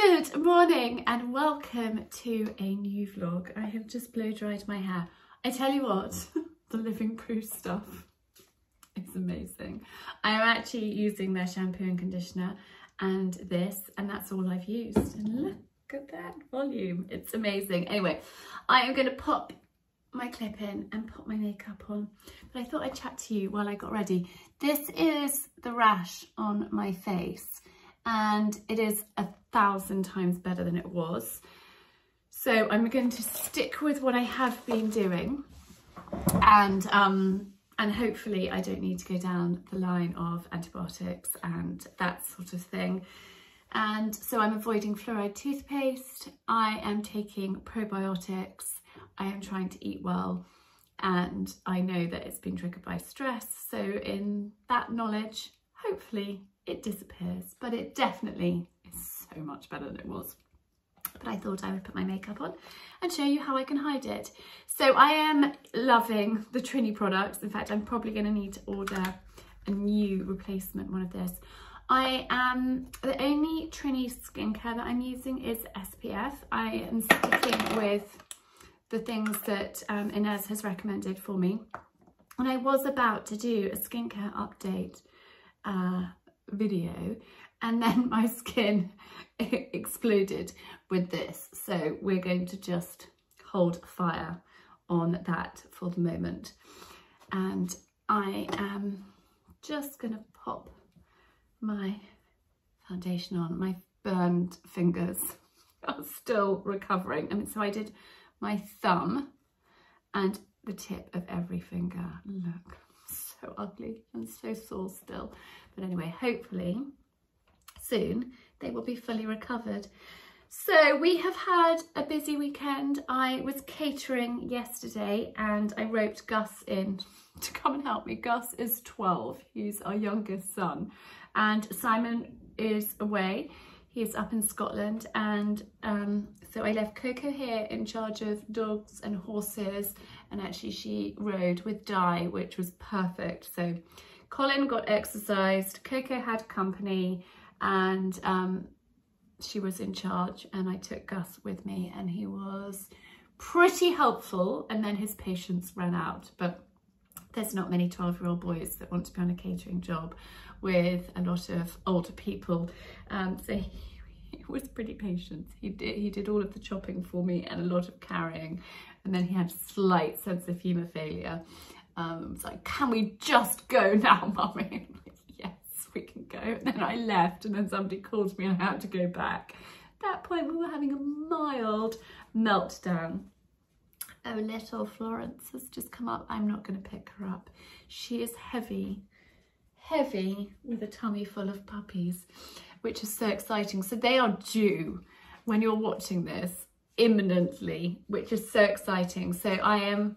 Good morning and welcome to a new vlog. I have just blow dried my hair. I tell you what, the living proof stuff is amazing. I am actually using their shampoo and conditioner and this, and that's all I've used. And look at that volume, it's amazing. Anyway, I am going to pop my clip in and put my makeup on, but I thought I'd chat to you while I got ready. This is the rash on my face, and it is 1,000 times better than it was. So I'm going to stick with what I have been doing, and hopefully I don't need to go down the line of antibiotics and that sort of thing. And so I'm avoiding fluoride toothpaste, I am taking probiotics, I am trying to eat well, and I know that it's been triggered by stress. So in that knowledge, hopefully it disappears, but it definitely is so much better than it was. But I thought I would put my makeup on and show you how I can hide it. So I am loving the Trinny products. In fact, I'm probably going to need to order a new replacement one of this. The only Trinny skincare that I'm using is SPF. I am sticking with the things that Inez has recommended for me. And I was about to do a skincare update video, and then my skin exploded with this. So we're going to just hold fire on that for the moment. And I am just going to pop my foundation on. My burned fingers are still recovering. I mean, so I did my thumb and the tip of every finger. Look, so ugly and so sore still. But anyway, hopefully soon they will be fully recovered. So we have had a busy weekend. I was catering yesterday and I roped Gus in to come and help me. Gus is 12, he's our youngest son, and Simon is away. He's up in Scotland, and so I left Coco here in charge of dogs and horses, and actually she rode with Di, which was perfect. So Colin got exercised, Coco had company, and she was in charge, and I took Gus with me, and he was pretty helpful, and then his patience ran out. But there's not many 12-year-old boys that want to be on a catering job with a lot of older people, so he was pretty patient. He did all of the chopping for me and a lot of carrying, and then he had a slight sense of humour failure. It was like, can we just go now, mummy? I'm like, yes, we can go. And then I left, and then somebody called me and I had to go back. At that point we were having a mild meltdown. Oh, little Florence has just come up. I'm not going to pick her up. She is heavy with a tummy full of puppies, which is so exciting. So they are due when you're watching this imminently, which is so exciting. So I am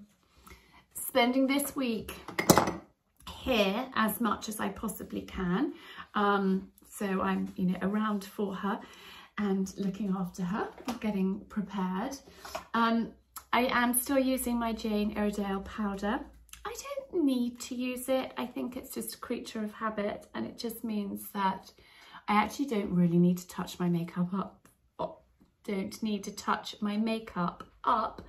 spending this week here as much as I possibly can. So I'm, around for her and looking after her, getting prepared. I am still using my Jane Iredale powder. I don't need to use it. I think it's just a creature of habit, and it just means that I actually don't really need to touch my makeup up. Don't need to touch my makeup up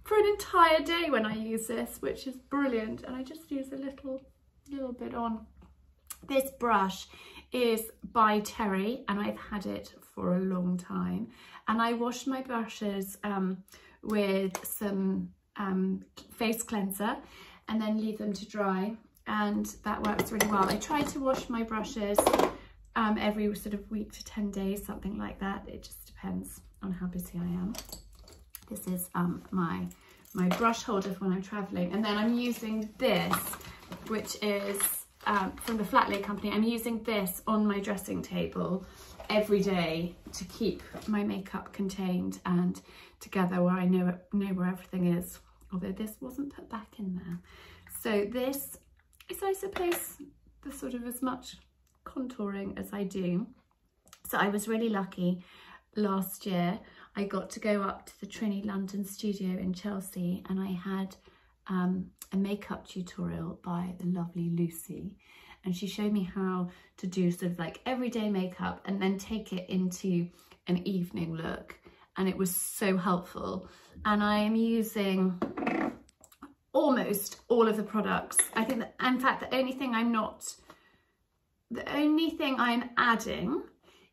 for an entire day when I use this, which is brilliant. And I just use a little bit on. This brush is by Terry, and I've had it for a long time. And I wash my brushes with some face cleanser and then leave them to dry, and that works really well. I try to wash my brushes every sort of week to 10 days, something like that. It just depends on how busy I am. This is my brush holder for when I'm traveling, and then I'm using this, which is from the Flat Lay company. I'm using this on my dressing table every day to keep my makeup contained and together, where I know where everything is, although this wasn't put back in there. So this is, I suppose, the sort of as much contouring as I do. So I was really lucky last year. I got to go up to the Trinny London studio in Chelsea, and I had a makeup tutorial by the lovely Lucy, and she showed me how to do sort of like everyday makeup and then take it into an evening look, and it was so helpful. And I am using almost all of the products. I think that, in fact, the only thing I'm adding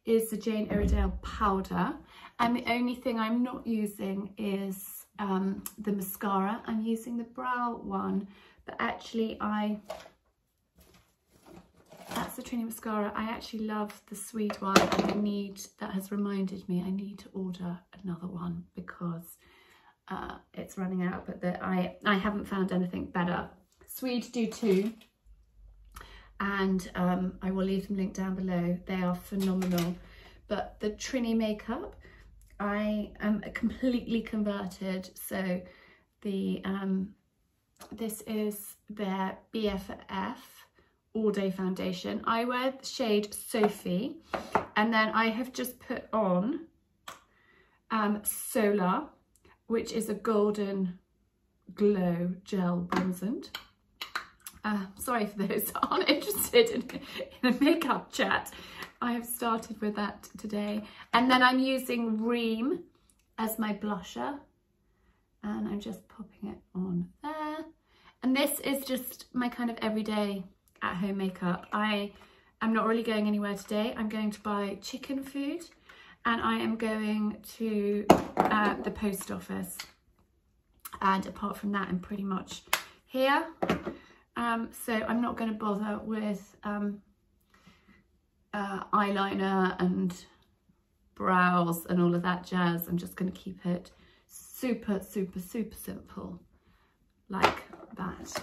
is the Jane Iredale powder, and the only thing I'm not using is the mascara. I'm using the brow one, but actually that's the Trinny mascara. I actually love the Swede one, and that has reminded me I need to order another one because it's running out, but I haven't found anything better. Swede do too, and I will leave them linked down below. They are phenomenal. But the Trinny makeup, I am completely converted. So the this is their BFF all day foundation. I wear the shade Sophie, and then I have just put on Solar, which is a golden glow gel bronzant. Sorry for those that aren't interested in a makeup chat. I have started with that today. And then I'm using Ream as my blusher, and I'm just popping it on there. And this is just my kind of everyday at-home makeup. I am not really going anywhere today. I'm going to buy chicken food, and I am going to the post office. And apart from that, I'm pretty much here. So I'm not going to bother with eyeliner and brows and all of that jazz. I'm just going to keep it super, super, super simple like that.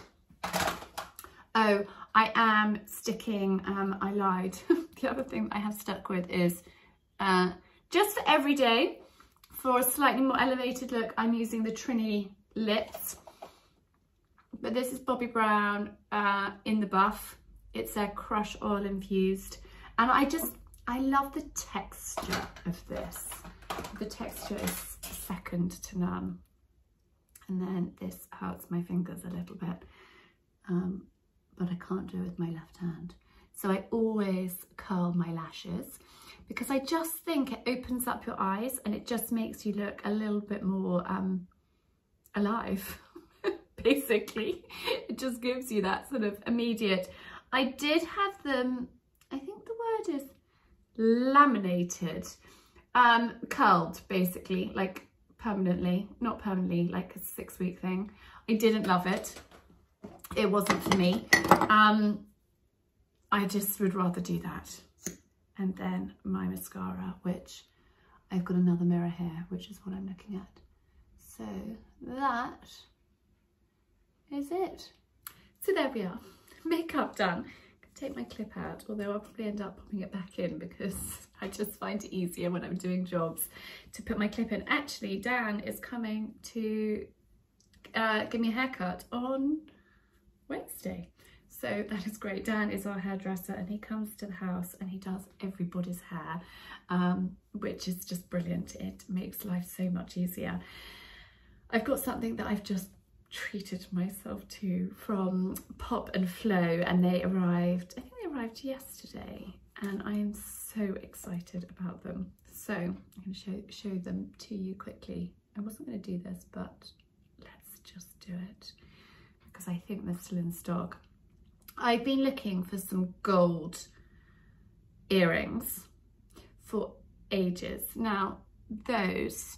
Oh, I am sticking, I lied. The other thing that I have stuck with is just for every day, for a slightly more elevated look, I'm using the Trinny lips. But this is Bobbi Brown in the buff. It's their Crush Oil Infused. And I love the texture of this. The texture is second to none. And then this hurts my fingers a little bit, but I can't do it with my left hand. So I always curl my lashes because I just think it opens up your eyes and it just makes you look a little bit more alive. Basically, it just gives you that sort of immediate. I did have them, I think the word is laminated, curled basically, like permanently, not permanently, like a 6-week thing. I didn't love it. It wasn't for me. I just would rather do that. And then my mascara, which I've got another mirror here, which is what I'm looking at. So that is it. So there we are, makeup done. Take my clip out, although I'll probably end up popping it back in because I just find it easier when I'm doing jobs to put my clip in. Actually, Dan is coming to give me a haircut on Wednesday. So that is great. Dan is our hairdresser and he comes to the house and he does everybody's hair, which is just brilliant. It makes life so much easier. I've got something that I've just treated myself to from Pop and Flow, and they arrived, I think they arrived yesterday, and I am so excited about them. So I'm going to show them to you quickly. I wasn't going to do this, but let's just do it because I think they're still in stock. I've been looking for some gold earrings for ages. Now those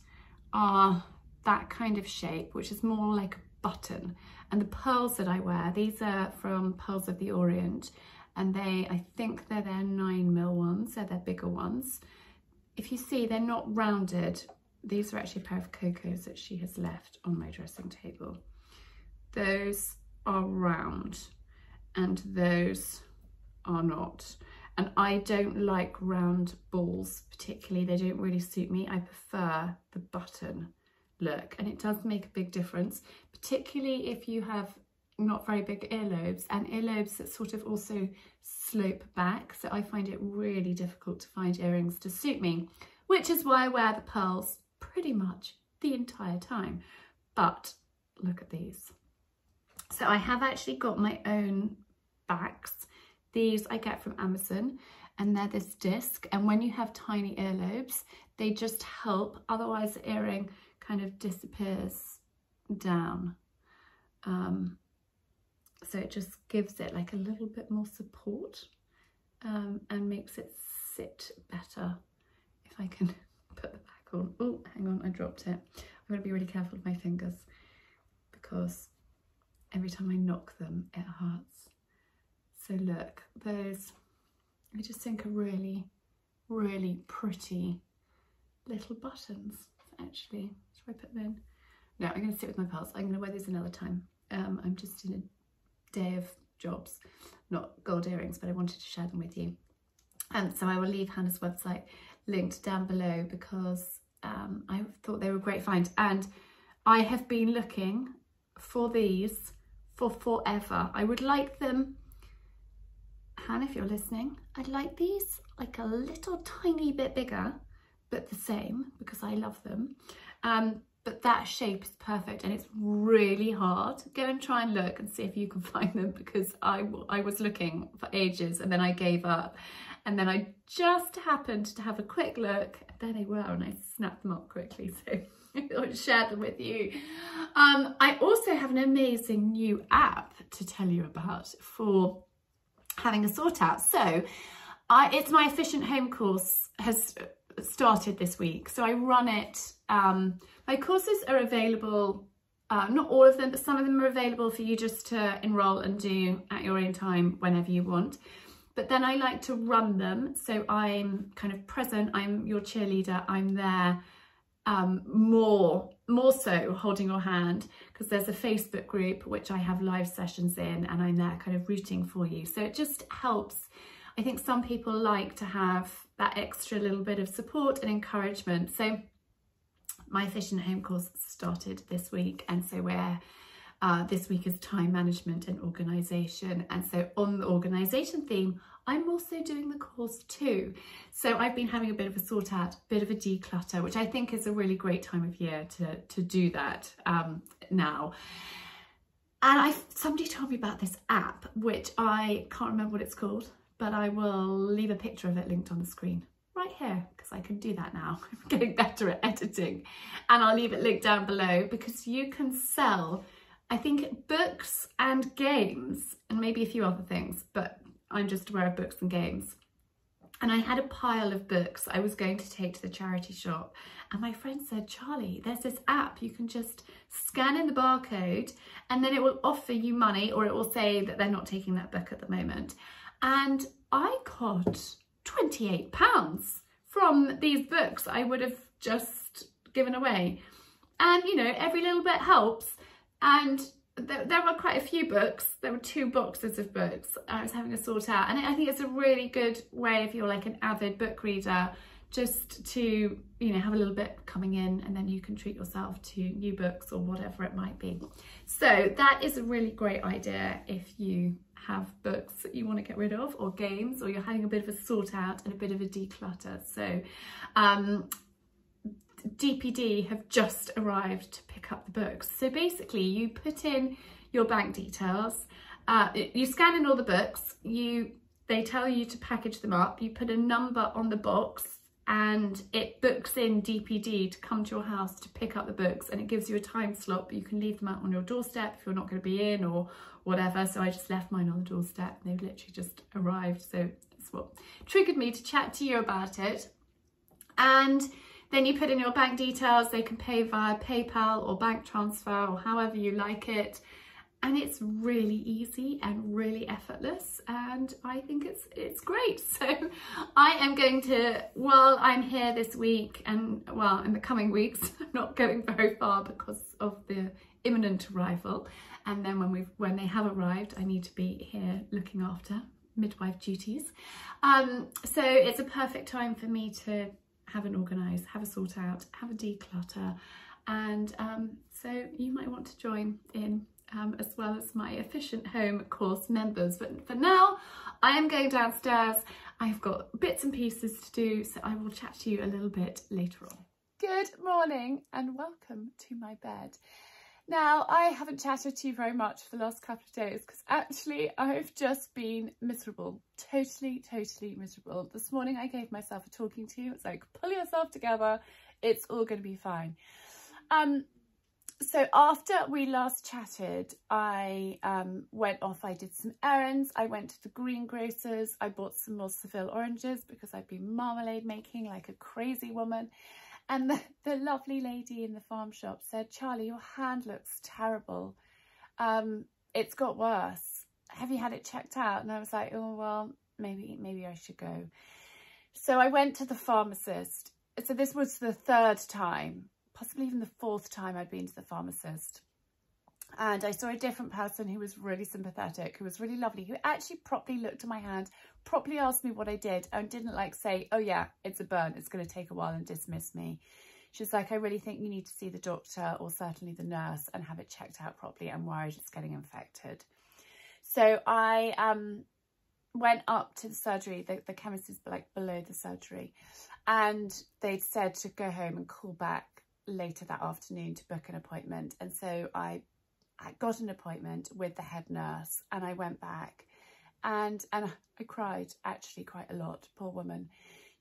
are that kind of shape, which is more like a button, and the pearls that I wear, these are from Pearls of the Orient, and I think they're their 9mm ones, they're their bigger ones. If you see, they're not rounded. These are actually a pair of Cocos that she has left on my dressing table. Those are round and those are not, and I don't like round balls particularly. They don't really suit me. I prefer the button look, and it does make a big difference, particularly if you have not very big earlobes and earlobes that sort of also slope back. So I find it really difficult to find earrings to suit me, which is why I wear the pearls pretty much the entire time. But look at these. So I have actually got my own backs. These I get from Amazon, and they're this disc, and when you have tiny earlobes, they just help, otherwise the earring kind of disappears down. So it just gives it like a little bit more support, and makes it sit better. If I can put the back on. Oh, hang on, I dropped it. I'm going to be really careful with my fingers because every time I knock them, it hurts. So look, those, I just think are really, really pretty little buttons. Actually, should I put them in? No, I'm going to sit with my pearls. I'm going to wear these another time. I'm just in a day of jobs, not gold earrings, but I wanted to share them with you. So I will leave Hannah's website linked down below because I thought they were a great find, and I have been looking for these for forever. I would like them, Hannah, if you're listening, I'd like these like a little tiny bit bigger, but the same, because I love them. But that shape is perfect, and it's really hard. Go and try and look and see if you can find them, because I was looking for ages and then I gave up. And then I just happened to have a quick look. There they were, and I snapped them up quickly. So I thought I'd share them with you. I also have an amazing new app to tell you about for having a sort out. So it's my Efficient Home course has started this week. So I run it. My courses are available, not all of them, but some of them are available for you just to enroll and do at your own time whenever you want. But then I like to run them, so I'm kind of present, I'm your cheerleader, I'm there more so holding your hand, because there's a Facebook group which I have live sessions in, and I'm there kind of rooting for you. So it just helps. I think some people like to have that extra little bit of support and encouragement. So my Efficient Home course started this week, and so we're this week is time management and organisation, and so on the organisation theme I'm also doing the course too. So I've been having a bit of a sort out, bit of a declutter, which I think is a really great time of year to do that now. And somebody told me about this app, which I can't remember what it's called, but I will leave a picture of it linked on the screen right here, because I can do that now. I'm getting better at editing, and I'll leave it linked down below, because you can sell, I think, books and games and maybe a few other things, but I'm just aware of books and games. And I had a pile of books I was going to take to the charity shop, and my friend said, Charlie, there's this app, you can just scan in the barcode and then it will offer you money, or it will say that they're not taking that book at the moment. And I got £28 from these books I would have just given away. And you know, every little bit helps. And there were quite a few books. There were 2 boxes of books I was having a sort out, and I think it's a really good way, if you're like an avid book reader, just to, you know, have a little bit coming in, and then you can treat yourself to new books or whatever it might be. So that is a really great idea if you have books that you want to get rid of, or games, or you're having a bit of a sort out and a bit of a declutter. So DPD have just arrived to pick up the books. So basically you put in your bank details, you scan in all the books, they tell you to package them up, you put a number on the box, and it books in DPD to come to your house to pick up the books, and it gives you a time slot, but you can leave them out on your doorstep if you're not going to be in or whatever. So I just left mine on the doorstep, and they've literally just arrived. So that's what triggered me to chat to you about it. And then you put in your bank details. They can pay via PayPal or bank transfer or however you like it. And it's really easy and really effortless. And I think it's great. So I am going to, while I'm here this week and well, in the coming weeks, I'm not going very far because of the imminent arrival. And then when they have arrived, I need to be here looking after midwife duties. So it's a perfect time for me to have an organise, have a sort out, have a declutter, and so you might want to join in as well as my Efficient Home course members. But for now, I am going downstairs. I've got bits and pieces to do, so I will chat to you a little bit later on. Good morning and welcome to my bed. Now, I haven't chatted to you very much for the last couple of days because actually I've just been miserable. Totally miserable. This morning I gave myself a talking to. It's like, pull yourself together. It's all going to be fine. So after we last chatted, I went off, I did some errands. I went to the greengrocers. I bought some more Seville oranges because I've been marmalade making like a crazy woman. And the lovely lady in the farm shop said, Charlie, your hand looks terrible. It's got worse. Have you had it checked out? And I was like, oh, well, maybe I should go. So I went to the pharmacist. So this was the third time, possibly even the fourth time I'd been to the pharmacist. And I saw a different person who was really sympathetic, who was really lovely, who actually properly looked at my hand, properly asked me what I did, and didn't like say, oh yeah, it's a burn, it's going to take a while, and dismiss me. She was like, I really think you need to see the doctor or certainly the nurse and have it checked out properly. I'm worried it's getting infected. So I went up to the surgery. The chemist is like below the surgery, and they'd said to go home and call back later that afternoon to book an appointment. And so I got an appointment with the head nurse, and I went back and I cried actually quite a lot, poor woman.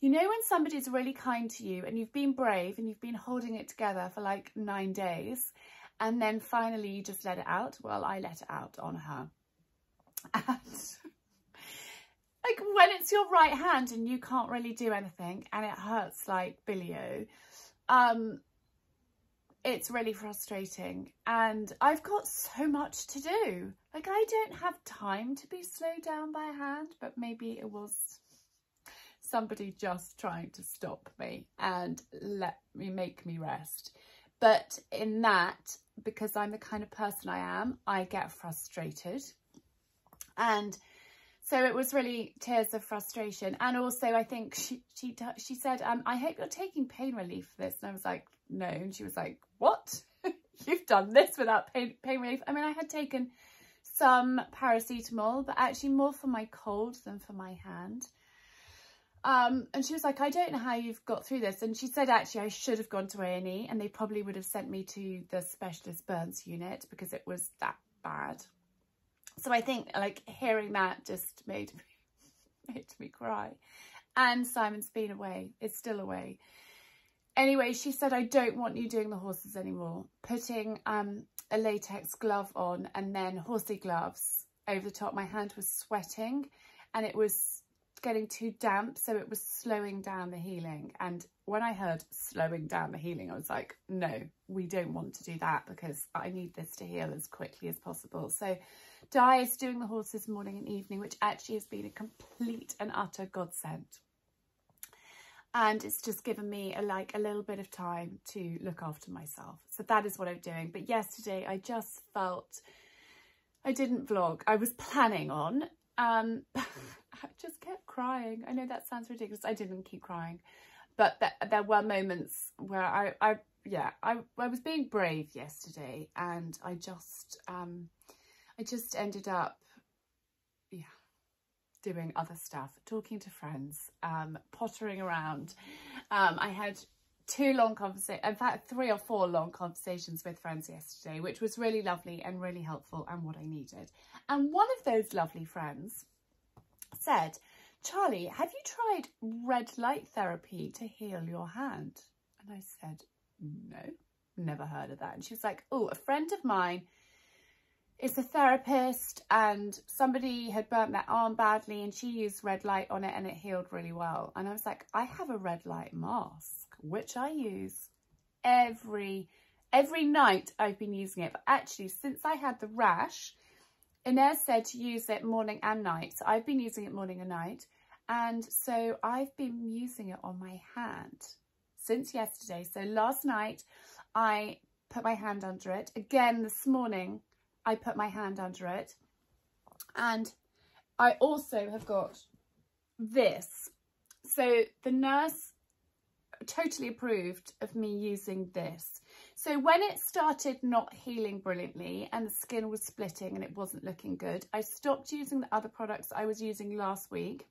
You know when somebody's really kind to you and you've been brave and you've been holding it together for like 9 days and then finally you just let it out? Well, I let it out on her. And like when it's your right hand and you can't really do anything and it hurts like billy-o, it's really frustrating, and I've got so much to do. Like I don't have time to be slowed down by a hand, but maybe it was somebody just trying to stop me and make me rest. But in that, because I'm the kind of person I am, I get frustrated. And so it was really tears of frustration. And also I think she said, I hope you're taking pain relief for this. And I was like, no. And she was like, what? You've done this without pain relief? I mean, I had taken some paracetamol, but actually more for my cold than for my hand. And she was like, I don't know how you've got through this. And she said, actually, I should have gone to A&E and they probably would have sent me to the specialist burns unit because it was that bad. So I think like hearing that just made me cry. And Simon's been away. It's still away. Anyway, she said, I don't want you doing the horses anymore. Putting a latex glove on and then horsey gloves over the top. My hand was sweating and it was getting too damp, so it was slowing down the healing. And when I heard slowing down the healing, I was like, no, we don't want to do that because I need this to heal as quickly as possible. So Di is doing the horses morning and evening, which actually has been a complete and utter godsend. And it's just given me a little bit of time to look after myself. So that is what I'm doing. But yesterday I just felt, I didn't vlog. I was planning on, I just kept crying. I know that sounds ridiculous. I didn't keep crying, but there were moments where I was being brave yesterday, and I just ended up, doing other stuff, talking to friends, pottering around. I had 2 long conversations, in fact 3 or 4 long conversations with friends yesterday, which was really lovely and really helpful and what I needed. And one of those lovely friends said, Charlie, have you tried red light therapy to heal your hand? And I said, no, never heard of that. And she was like, oh, a friend of mine is a therapist and somebody had burnt their arm badly and she used red light on it and it healed really well. And I was like, I have a red light mask, which I use every night. I've been using it, but actually since I had the rash, Inez said to use it morning and night. So I've been using it morning and night. And so I've been using it on my hand since yesterday. So last night I put my hand under it. Again this morning I put my hand under it. And I also have got this. So the nurse totally approved of me using this. So when it started not healing brilliantly and the skin was splitting and it wasn't looking good, I stopped using the other products I was using last week.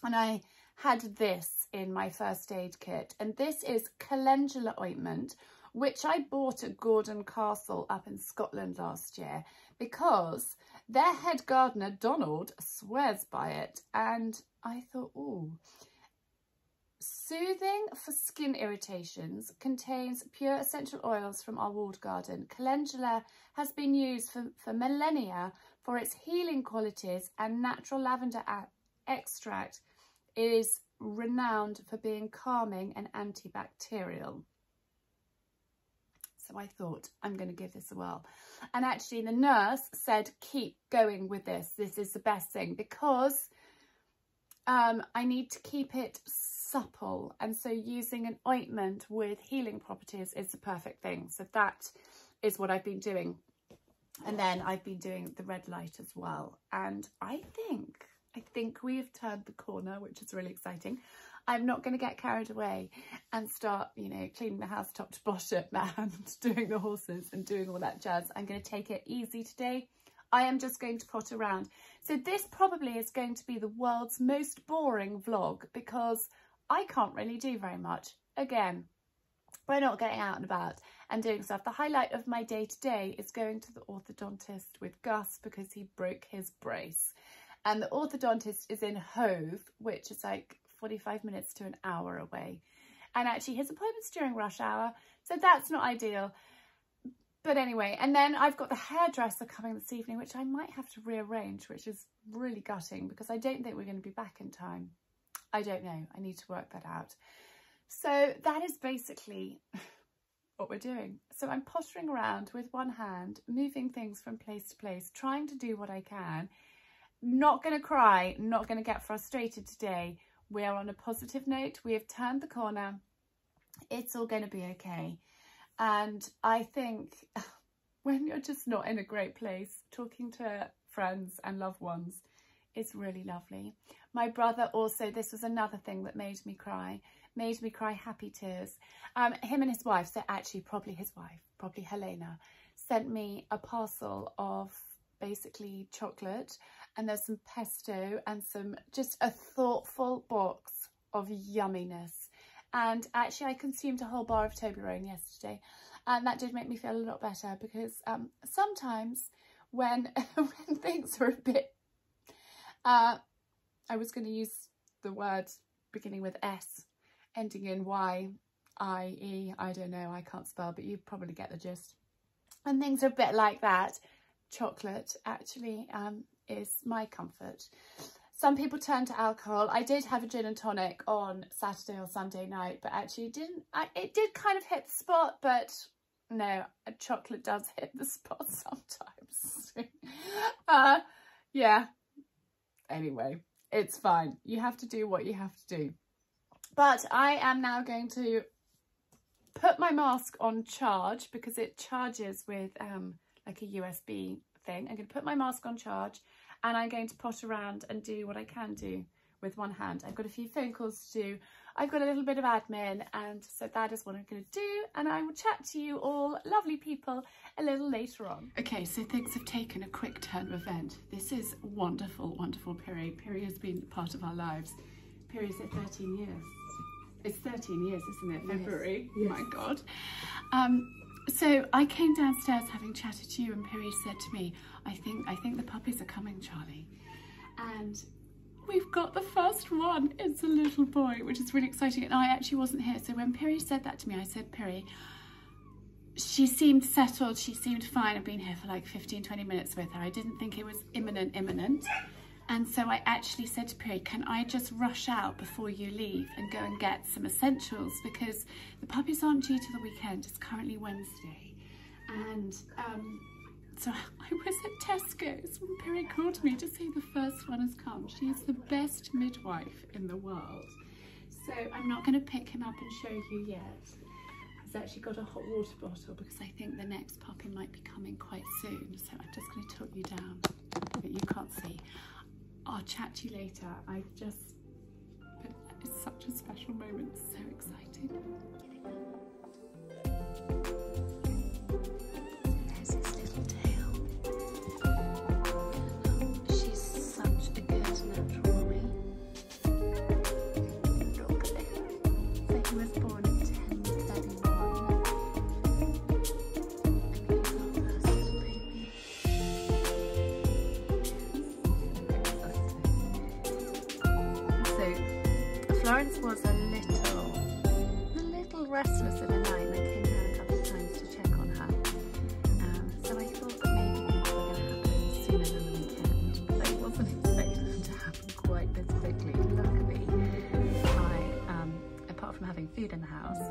And I had this in my first aid kit. And this is calendula ointment, which I bought at Gordon Castle up in Scotland last year because their head gardener, Donald, swears by it. And I thought, ooh. Soothing for skin irritations, contains pure essential oils from our walled garden. Calendula has been used for millennia for its healing qualities, and natural lavender extract is renowned for being calming and antibacterial. So I thought, I'm going to give this a whirl. And actually the nurse said, keep going with this. This is the best thing, because I need to keep it supple, and so using an ointment with healing properties is the perfect thing. So that is what I've been doing. And then I've been doing the red light as well. And I think we have turned the corner, which is really exciting. I'm not going to get carried away and start, you know, cleaning the house top to bottom and doing the horses and doing all that jazz. I'm going to take it easy today. I am just going to pot around. So this probably is going to be the world's most boring vlog, because I can't really do very much. Again, we're not getting out and about and doing stuff. The highlight of my day today is going to the orthodontist with Gus because he broke his brace. And the orthodontist is in Hove, which is like 45 minutes to an hour away. And actually his appointment's during rush hour, so that's not ideal. But anyway, and then I've got the hairdresser coming this evening, which I might have to rearrange, which is really gutting because I don't think we're going to be back in time. I don't know. I need to work that out. So that is basically what we're doing. So I'm pottering around with one hand, moving things from place to place, trying to do what I can. Not going to cry, not going to get frustrated today. We're on a positive note. We have turned the corner. It's all going to be okay. And I think when you're just not in a great place, talking to friends and loved ones is really lovely. My brother also, this was another thing that made me cry happy tears. Him and his wife, so actually probably his wife, probably Helena, sent me a parcel of basically chocolate, and there's some pesto and some, just a thoughtful box of yumminess. And actually I consumed a whole bar of Toblerone yesterday, and that did make me feel a lot better, because sometimes when things are a bit, I was going to use the word beginning with S, ending in Y, I, E, I don't know, I can't spell, but you probably get the gist. And things are a bit like that. Chocolate actually is my comfort. Some people turn to alcohol. I did have a gin and tonic on Saturday or Sunday night, but actually it did kind of hit the spot, but no, a chocolate does hit the spot sometimes. Yeah, anyway, it's fine. You have to do what you have to do. But I am now going to put my mask on charge because it charges with like a USB thing. I'm going to put my mask on charge, and I'm going to pot around and do what I can do with one hand. I've got a few phone calls to do. I've got a little bit of admin, and so that is what I'm going to do. And I will chat to you all, lovely people, a little later on. Okay, so things have taken a quick turn of event. This is wonderful, wonderful Piri. Piri has been part of our lives. Piri's at 13 years. It's 13 years, isn't it? February. Yes. My God. So I came downstairs having chatted to you, and Piri said to me, I think the puppies are coming, Charlie. And we've got the first one. It's a little boy, which is really exciting. And I actually wasn't here. So when Piri said that to me, I said, Piri, she seemed settled. She seemed fine. I've been here for like 15, 20 minutes with her. I didn't think it was imminent. And so I actually said to Piri, can I just rush out before you leave and go and get some essentials? Because the puppies aren't due to the weekend. It's currently Wednesday. And so I was at Tesco's when Piri called me to say the first one has come. She is the best midwife in the world. So I'm not going to pick him up and show you yet. I've actually got a hot water bottle because I think the next puppy might be coming quite soon. So I'm just going to tilt you down, but you can't see. I'll chat to you later. It's such a special moment, so exciting. There's his little tail. She's such a good natural mommy. Look at him. So he was born in 1031. Florence was a little restless in the night, and I came down a couple of times to check on her. So I thought that maybe things were going to happen sooner than the weekend, but I wasn't expecting them to happen quite this quickly. Luckily, I, apart from having food in the house,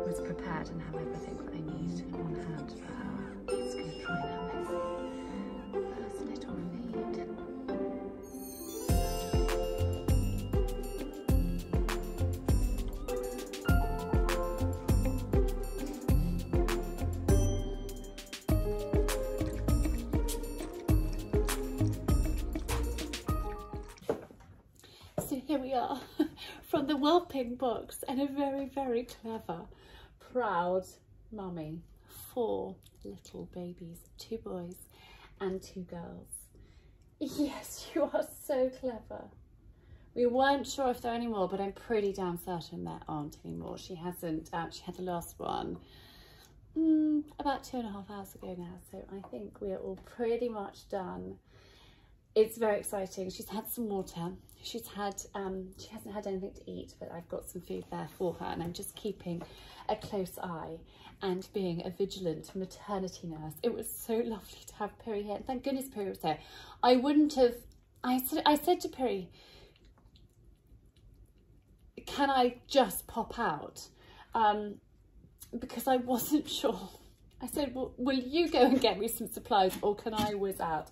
was prepared and have everything that I need on hand for her. I'm just going to try and have this first little feed. So here we are from the Whelping box, and a very, very clever, proud mummy. 4 little babies, 2 boys and 2 girls. Yes, you are so clever. We weren't sure if there are any more, but I'm pretty damn certain there aren't any more. She hasn't, she had the last one about 2.5 hours ago now, so I think we're all pretty much done. It's very exciting. She's had some water. She's had, she hasn't had anything to eat, but I've got some food there for her, and I'm just keeping a close eye and being a vigilant maternity nurse. It was so lovely to have Piri here, and thank goodness Piri was there. I wouldn't have, I said to Piri, can I just pop out? Because I wasn't sure. I said, well, will you go and get me some supplies, or can I whiz out?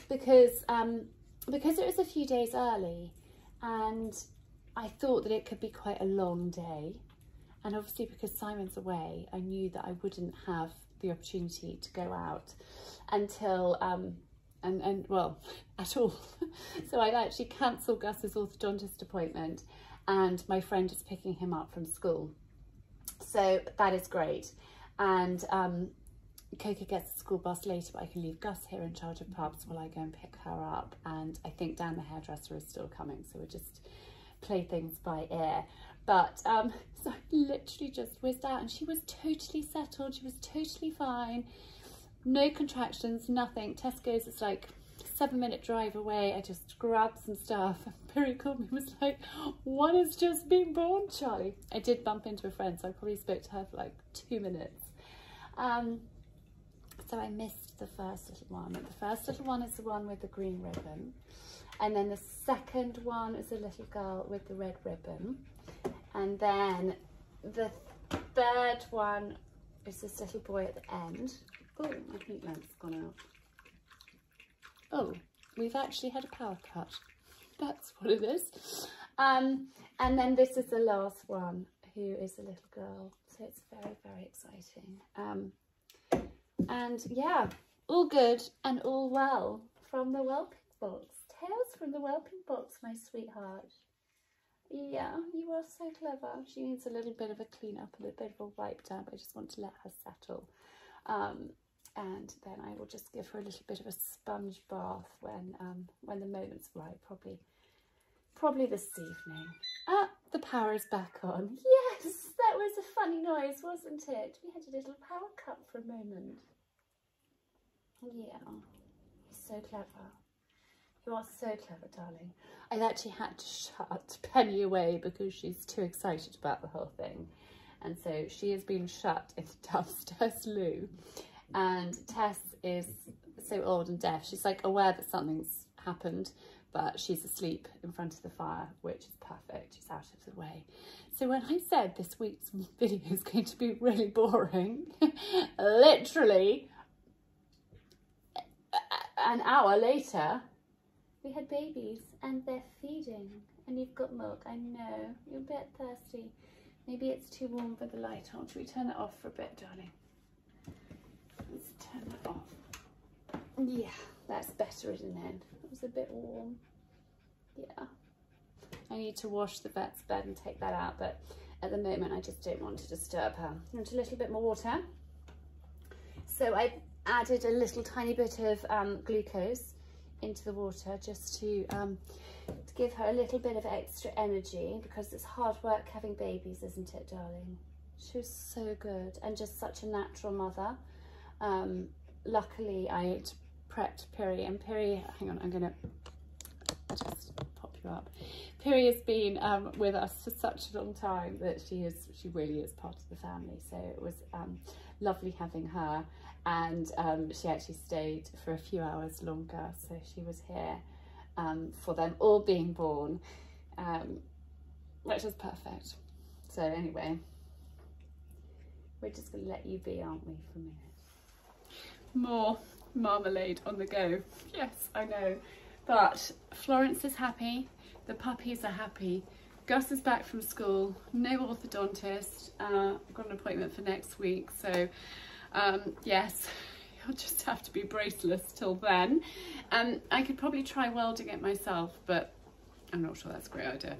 Because it was a few days early, and I thought that it could be quite a long day, and obviously because Simon's away, I knew that I wouldn't have the opportunity to go out until well, at all. So I'd actually cancelled Gus's orthodontist appointment, and my friend is picking him up from school, so that is great. And Coco gets the school bus later, but I can leave Gus here in charge of Pubs while I go and pick her up. And I think Dan the hairdresser is still coming, so we'll just play things by ear. But so I literally just whizzed out, and she was totally settled. She was totally fine. No contractions, nothing. Tesco's is like a 7-minute drive away. I just grabbed some stuff. Piri called me and was like, one has just been born, Charlie. I did bump into a friend, so I probably spoke to her for like 2 minutes. So I missed the first little one. The first little one is the one with the green ribbon. And then the second one is a little girl with the red ribbon. And then the third one is this little boy at the end. Oh, my heat lamp's gone out. Oh, we've actually had a power cut. That's what it is. And then this is the last one, who is a little girl. So it's very, very exciting. And yeah, all good and all well from the Whelping box. Tales from the Whelping box, my sweetheart. Yeah, you are so clever. She needs a little bit of a clean up, a little bit of a wipe down, but I just want to let her settle. And then I will just give her a little bit of a sponge bath when the moment's right, probably this evening. Ah, the power is back on. Yes, that was a funny noise, wasn't it? We had a little power cut for a moment. Yeah, you're so clever. You are so clever, darling. I've actually had to shut Penny away because she's too excited about the whole thing. And so she has been shut in the downstairs loo. And Tess is so old and deaf. She's like aware that something's happened, but she's asleep in front of the fire, which is perfect. She's out of the way. So when I said this week's video is going to be really boring, literally an hour later, we had babies and they're feeding, and you've got milk. I know, you're a bit thirsty. Maybe it's too warm for the light on. Should we turn it off for a bit, darling? Let's turn it off. Yeah, that's better, isn't it? It was a bit warm. Yeah. I need to wash the vet's bed and take that out, but at the moment I just don't want to disturb her. I want a little bit more water. So I added a little tiny bit of glucose into the water just to give her a little bit of extra energy, because it's hard work having babies, isn't it, darling? She was so good and just such a natural mother. Luckily I prepped Piri, and Piri, hang on, I'm gonna just pop you up. Piri has been with us for such a long time that she really is part of the family. So it was lovely having her, and she actually stayed for a few hours longer. So she was here for them all being born, which was perfect. So anyway, we're just going to let you be, aren't we, for a minute. More marmalade on the go. Yes, I know. But Florence is happy, the puppies are happy, Gus is back from school, no orthodontist, I've got an appointment for next week, so yes, you'll just have to be braceless till then. I could probably try welding it myself, but I'm not sure that's a great idea.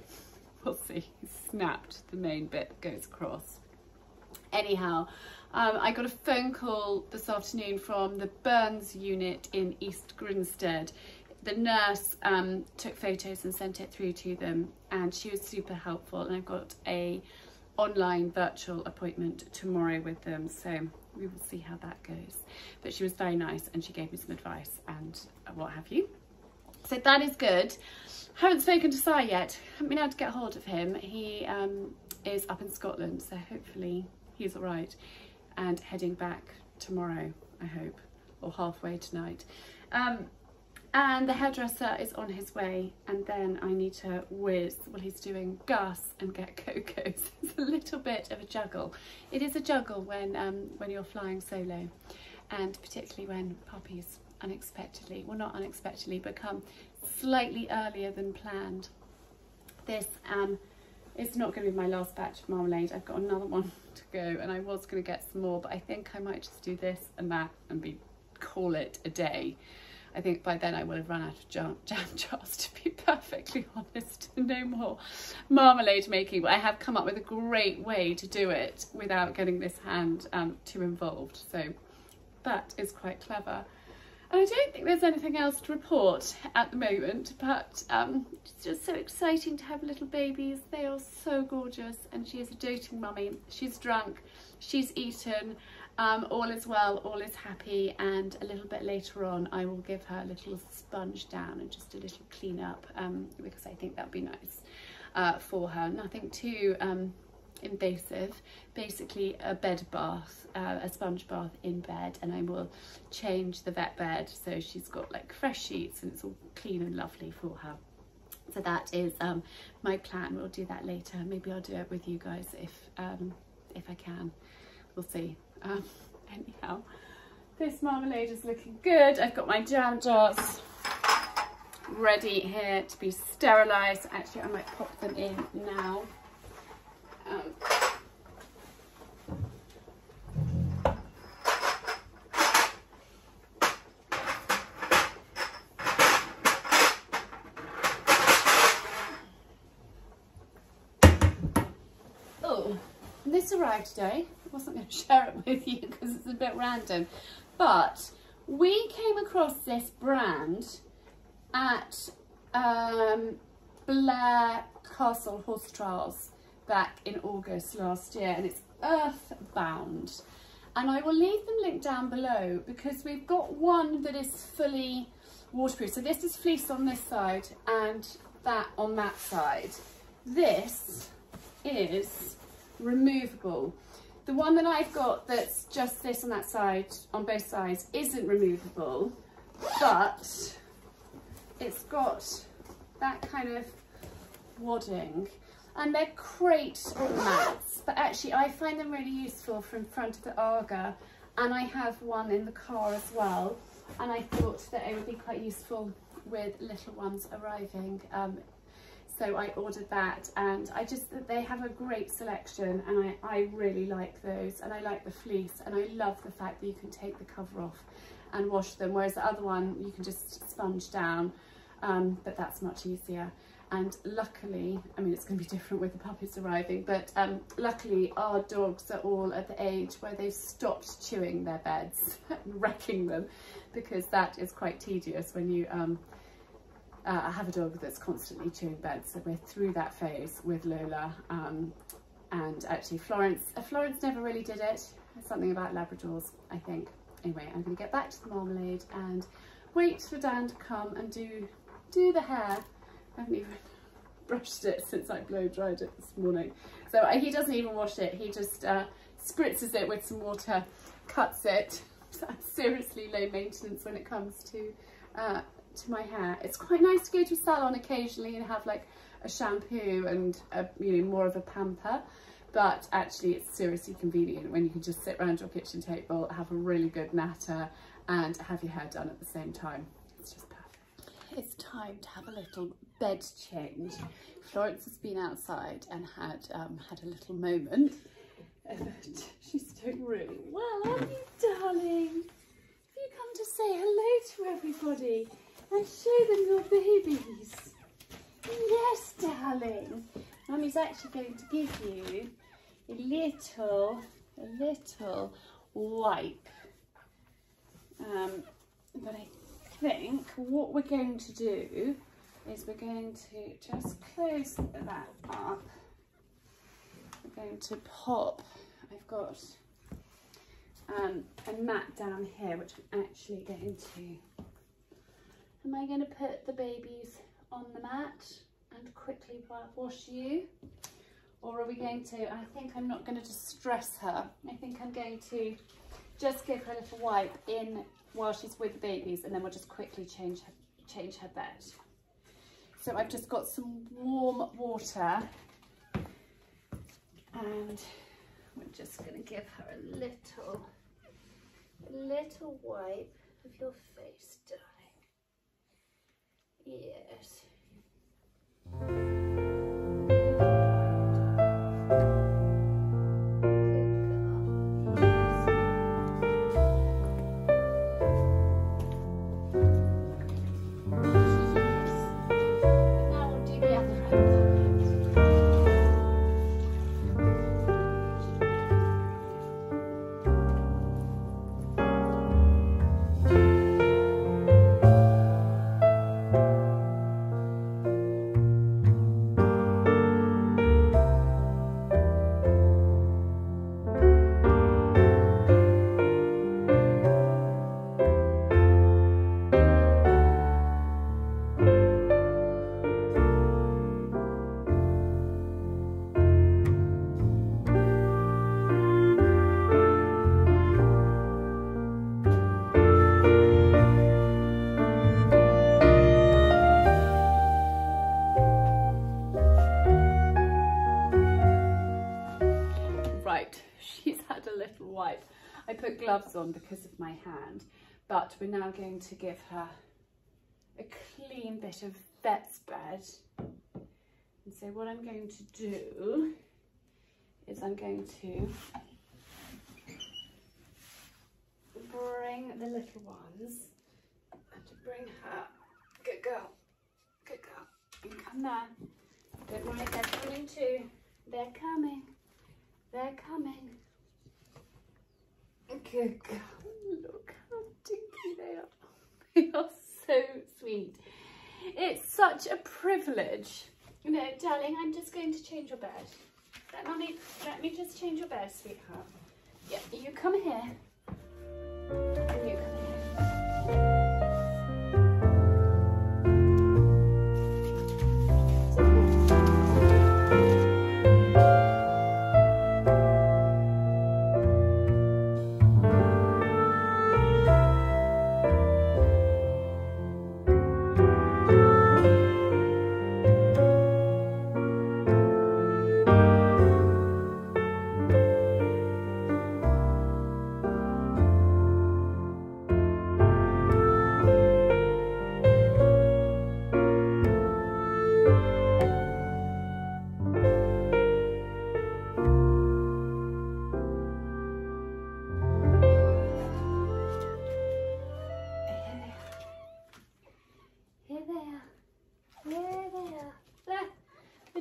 We'll see. Snapped, the main bit goes across. Anyhow, I got a phone call this afternoon from the burns unit in East Grinstead. The nurse took photos and sent it through to them, and she was super helpful, and I've got a online virtual appointment tomorrow with them, so we will see how that goes. But she was very nice and she gave me some advice and what have you. So that is good. Haven't spoken to Si yet, haven't been able to get hold of him. He is up in Scotland, so hopefully he's all right, and heading back tomorrow, I hope, or halfway tonight. And the hairdresser is on his way, and then I need to whiz while he's doing Gus and get Coco's. It's a little bit of a juggle. It is a juggle when you're flying solo, and particularly when puppies unexpectedly, well not unexpectedly, but come slightly earlier than planned. This is not going to be my last batch of marmalade. I've got another one to go, and I was going to get some more, but I think I might just do this and that and call it a day. I think by then I will have run out of jam jars, to be perfectly honest. No more marmalade making, but I have come up with a great way to do it without getting this hand too involved. So that is quite clever. And I don't think there's anything else to report at the moment, but it's just so exciting to have little babies. They are so gorgeous, and she is a doting mummy. She's drunk, she's eaten, all is well, all is happy, and a little bit later on I will give her a little sponge down and just a little clean up, because I think that'd be nice for her. Nothing too invasive, basically a bed bath, a sponge bath in bed, and I will change the vet bed so she's got like fresh sheets and it's all clean and lovely for her. So that is my plan. We'll do that later. Maybe I'll do it with you guys if I can. We'll see. Anyhow, this marmalade is looking good. I've got my jam jars ready here to be sterilised. Actually, I might pop them in now. Oh, this arrived today. I wasn't going to share it with you because it's a bit random, but we came across this brand at Blair Castle Horse Trials back in August last year, and it's Earthbound, and I will leave them linked down below because we've got one that is fully waterproof. So this is fleece on this side and that on that side. This is removable. The one that I've got that's just this on that side, on both sides, isn't removable, but it's got that kind of wadding. And they're great on mats, but actually I find them really useful from front of the Arga, and I have one in the car as well, and I thought that it would be quite useful with little ones arriving. So I ordered that, and they have a great selection, and I really like those, and I like the fleece, and I love the fact that you can take the cover off and wash them, whereas the other one you can just sponge down, but that's much easier. And luckily, I mean, it's going to be different with the puppies arriving, but luckily our dogs are all at the age where they've stopped chewing their beds and wrecking them, because that is quite tedious when you have a dog that's constantly chewing beds. So we're through that phase with Lola, and actually Florence never really did it. There's something about Labradors, I think. Anyway, I'm going to get back to the marmalade and wait for Dan to come and do the hair. I haven't even brushed it since I blow dried it this morning. So he doesn't even wash it, he just spritzes it with some water, cuts it. So seriously low maintenance when it comes to my hair. It's quite nice to go to a salon occasionally and have like a shampoo and you know, more of a pamper, but actually it's seriously convenient when you can just sit around your kitchen table, have a really good natter and have your hair done at the same time. It's just perfect. It's time to have a little bed change. Florence has been outside and had a little moment. She's doing really well, aren't you, darling? Have you come to say hello to everybody and show them your babies? Yes, darling. Mummy's actually going to give you a little wipe. But I think what we're going to do is we're going to just close that up. We're going to pop, I've got a mat down here which I'm actually going to, am I going to put the babies on the mat and quickly wash you? Or are we going to, I think I'm not going to distress her. I think I'm going to just give her a little wipe in while she's with the babies, and then we'll just quickly change her bed. So I've just got some warm water and we're just going to give her a little wipe of your face, darling. Yes. Wipe. I put gloves on because of my hand, but we're now going to give her a clean bit of vet's bed. And so what I'm going to do is I'm going to bring the little ones and to bring her, good girl, you come there, don't worry, they're coming too, they're coming. Good girl. Look how dinky they are. They are so sweet. It's such a privilege. No, darling, I'm just going to change your bed. Let me just change your bed, sweetheart. Yeah, you come here. And you come here.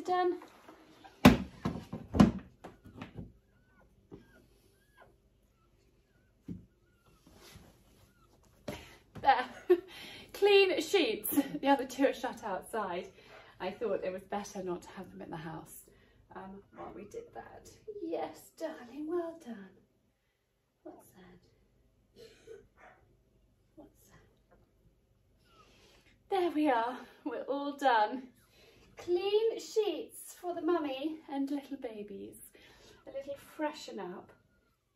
Done. There. Clean sheets. The other two are shut outside. I thought it was better not to have them in the house while we did that. Yes, darling, well done. What's that? What's that? There we are. We're all done. clean sheets for the mummy and little babies. A little freshen up.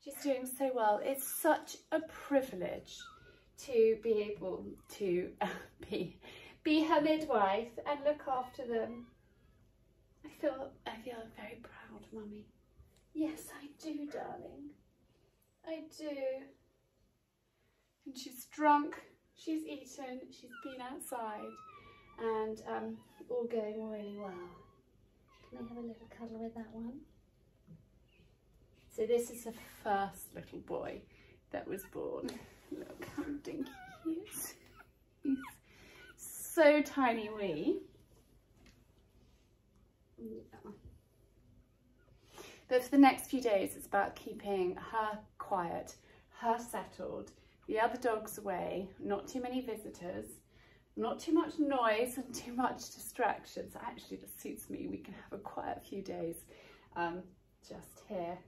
She's doing so well. It's such a privilege to be able to be her midwife and look after them. I feel very proud, mummy. Yes, I do, darling. I do. And she's drunk, she's eaten, she's been outside, and all going really well. Can I have a little cuddle with that one? So this is the first little boy that was born. Look how dinky he is. He's so tiny wee. Yeah. But for the next few days, it's about keeping her quiet, her settled, the other dogs away, not too many visitors, not too much noise and too much distraction. So actually this suits me. We can have a quiet few days just here.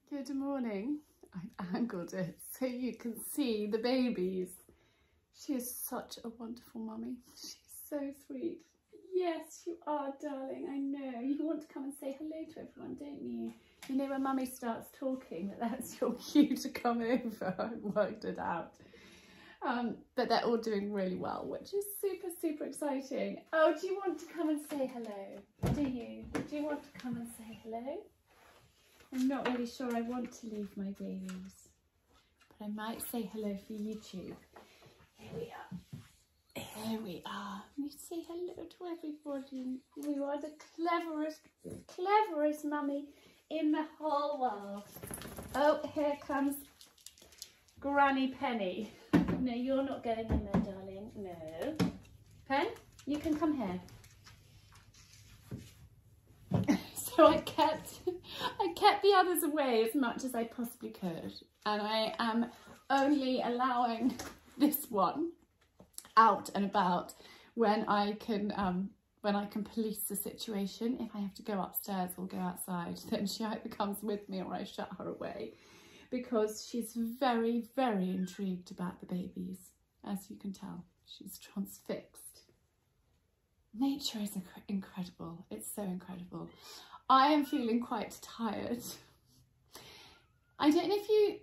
Good morning. I've angled it so you can see the babies. She is such a wonderful mummy. She's so sweet. Yes, you are, darling. I know. You want to come and say hello to everyone, don't you? You know when mummy starts talking, that's your cue to come over. I've worked it out. But they're all doing really well, which is super, super exciting. Oh, do you want to come and say hello? Do you? Do you want to come and say hello? I'm not really sure I want to leave my babies, but I might say hello for YouTube. Here we are. Here we are. You say hello to everybody. You are the cleverest mummy in the whole world. Oh, here comes Granny Penny. No, you're not going in there, darling. No. Pen, you can come here. So I kept the others away as much as I possibly could, and I am only allowing this one out and about when I can police the situation. If I have to go upstairs or go outside, then she either comes with me or I shut her away, because she's very, very intrigued about the babies. As you can tell, she's transfixed. Nature is incredible. It's so incredible. I am feeling quite tired. I don't know if you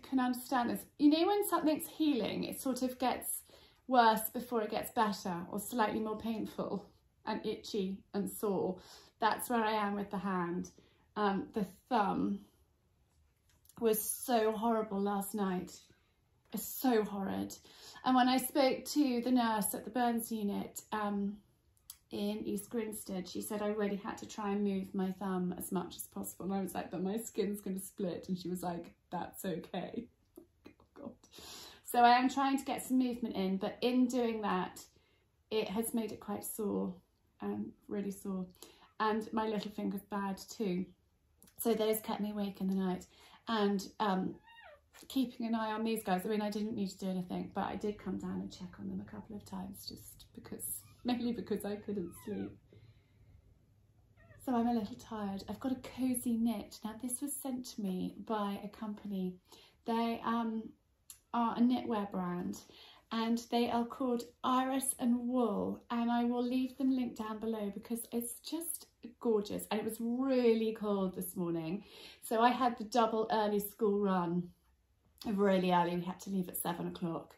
can understand this. You know when something's healing, it sort of gets worse before it gets better, or slightly more painful and itchy and sore. That's where I am with the hand. The thumb was so horrible last night. It's so horrid. And when I spoke to the nurse at the burns unit in East Grinstead, she said I really had to try and move my thumb as much as possible. And I was like, but my skin's going to split. And she was like, that's okay. Oh, God. So I am trying to get some movement in, but in doing that, it has made it quite sore, really sore. And my little finger's bad too. So those kept me awake in the night. And keeping an eye on these guys. I mean, I didn't need to do anything, but I did come down and check on them a couple of times, just because, mainly because I couldn't sleep. So I'm a little tired. I've got a cozy knit. Now this was sent to me by a company. They are a knitwear brand, and they are called Iris and Wool, and I will leave them linked down below because it's just gorgeous. And it was really cold this morning, so I had the double early school run. Really early. We had to leave at 7 o'clock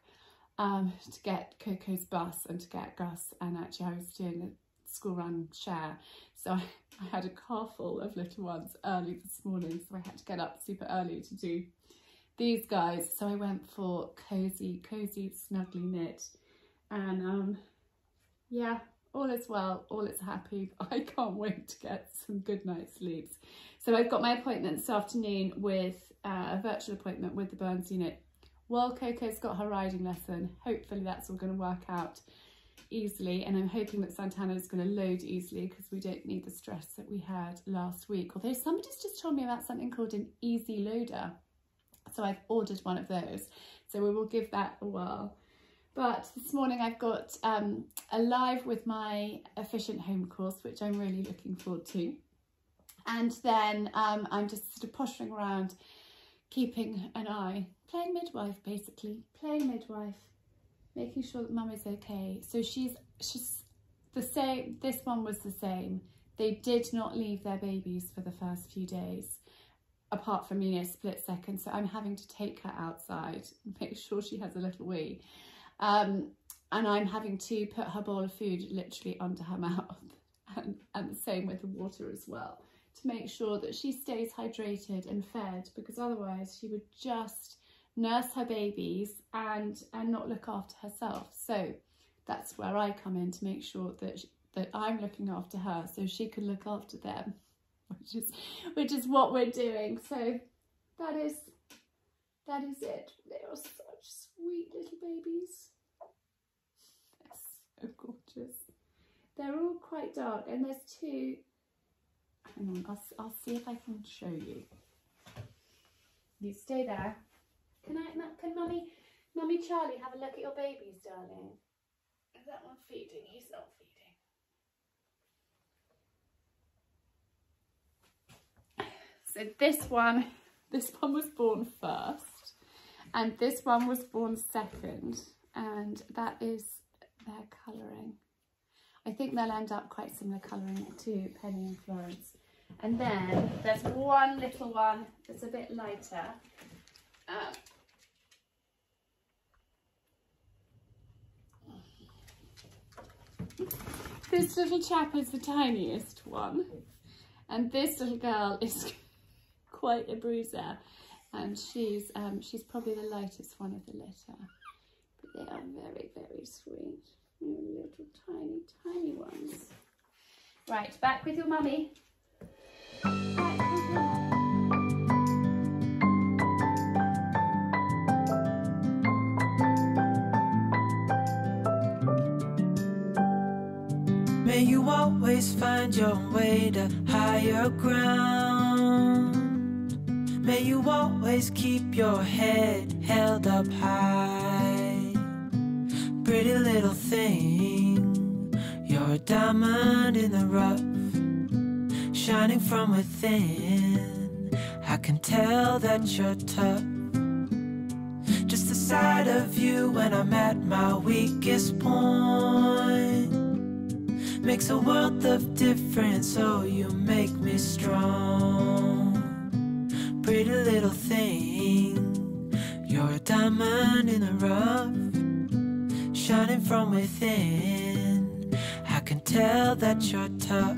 to get Coco's bus and to get Gus, and actually I was doing a school run share, so I had a car full of little ones early this morning, so I had to get up super early to do these guys. So I went for cozy, snugly knit, and yeah, all is well, all is happy. I can't wait to get some good night's sleeps. So I've got my appointment this afternoon with a virtual appointment with the burns unit. While Coco's got her riding lesson, hopefully that's all going to work out easily, and I'm hoping that Santana is going to load easily because we don't need the stress that we had last week. Although somebody's just told me about something called an easy loader, so I've ordered one of those, so we will give that a whirl. But this morning I've got a live with my efficient home course, which I'm really looking forward to, and then I'm just sort of pottering around, keeping an eye, playing midwife basically, playing midwife, making sure that mum is okay. So she's the same, this one was the same. They did not leave their babies for the first few days, apart from, you know, split second. So I'm having to take her outside and make sure she has a little wee. And I'm having to put her bowl of food literally under her mouth, and the same with the water as well, to make sure that she stays hydrated and fed, because otherwise she would just nurse her babies and not look after herself. So that's where I come in, to make sure that I'm looking after her so she can look after them, which is what we're doing. So that is it. They are such sweet little babies. They're so gorgeous. They're all quite dark, and there's two. Hang on, I'll see if I can show you. You stay there. Can Mummy Charlie have a look at your babies, darling? Is that one feeding? He's not feeding. So this one was born first, and this one was born second, and that is their colouring. I think they'll end up quite similar colouring to Penny and Florence. And then there's one little one that's a bit lighter. This little chap is the tiniest one, and this little girl is quite a bruiser, and she's probably the lightest one of the litter. But they are very, very sweet. Little tiny ones. Right, back with your mummy. Back with your mummy. May you always find your way to higher ground. May you always keep your head held up high. Pretty little thing, you're a diamond in the rough, shining from within. I can tell that you're tough. Just the sight of you when I'm at my weakest point makes a world of difference, so you make me strong. Pretty little thing, you're a diamond in the rough, shining from within. I can tell that you're tough.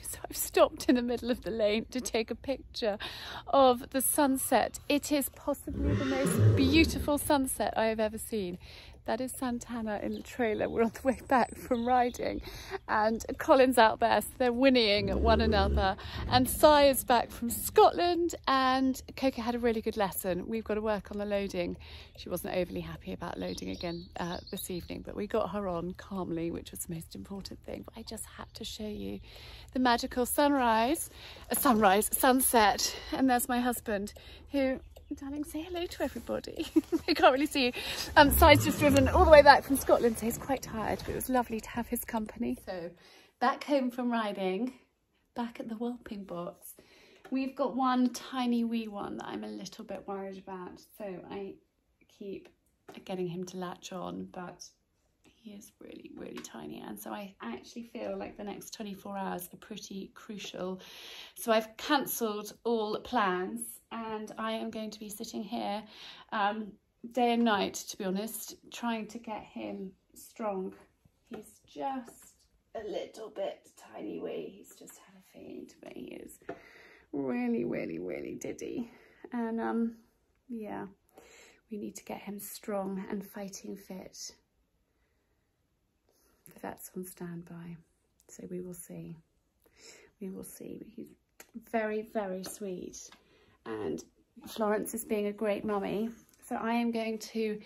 So I've stopped in the middle of the lane to take a picture of the sunset. It is possibly the most beautiful sunset I have ever seen. That is Santana in the trailer. We're on the way back from riding, and Colin's out there, so they're whinnying at one another. And Sai is back from Scotland, and Coco had a really good lesson. We've got to work on the loading. She wasn't overly happy about loading again this evening, but we got her on calmly, which was the most important thing. But I just had to show you the magical sunset. And there's my husband, who... Darling, say hello to everybody. I can't really see you. Sai's just driven all the way back from Scotland, so he's quite tired, but it was lovely to have his company. So, back home from riding, back at the Whelping box. We've got one tiny wee one that I'm a little bit worried about, so I keep getting him to latch on, but he is really, really tiny, and so I actually feel like the next 24 hours are pretty crucial. So I've cancelled all plans, and I am going to be sitting here day and night, to be honest, trying to get him strong. He's just a little bit tiny wee. He's just had a feed, but he is really, really, really diddy. And yeah, we need to get him strong and fighting fit. The vet's on standby, so we will see. We will see. He's very, very sweet. And Florence is being a great mummy. So I am going to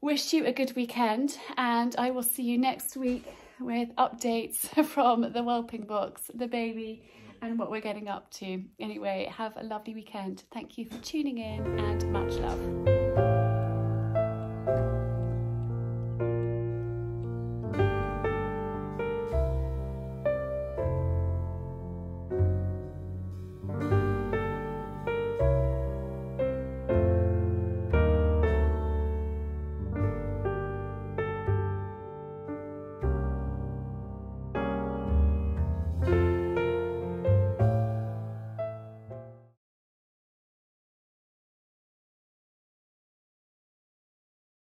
wish you a good weekend, and I will see you next week with updates from the Whelping box, the baby, and what we're getting up to. Anyway, have a lovely weekend. Thank you for tuning in, and much love.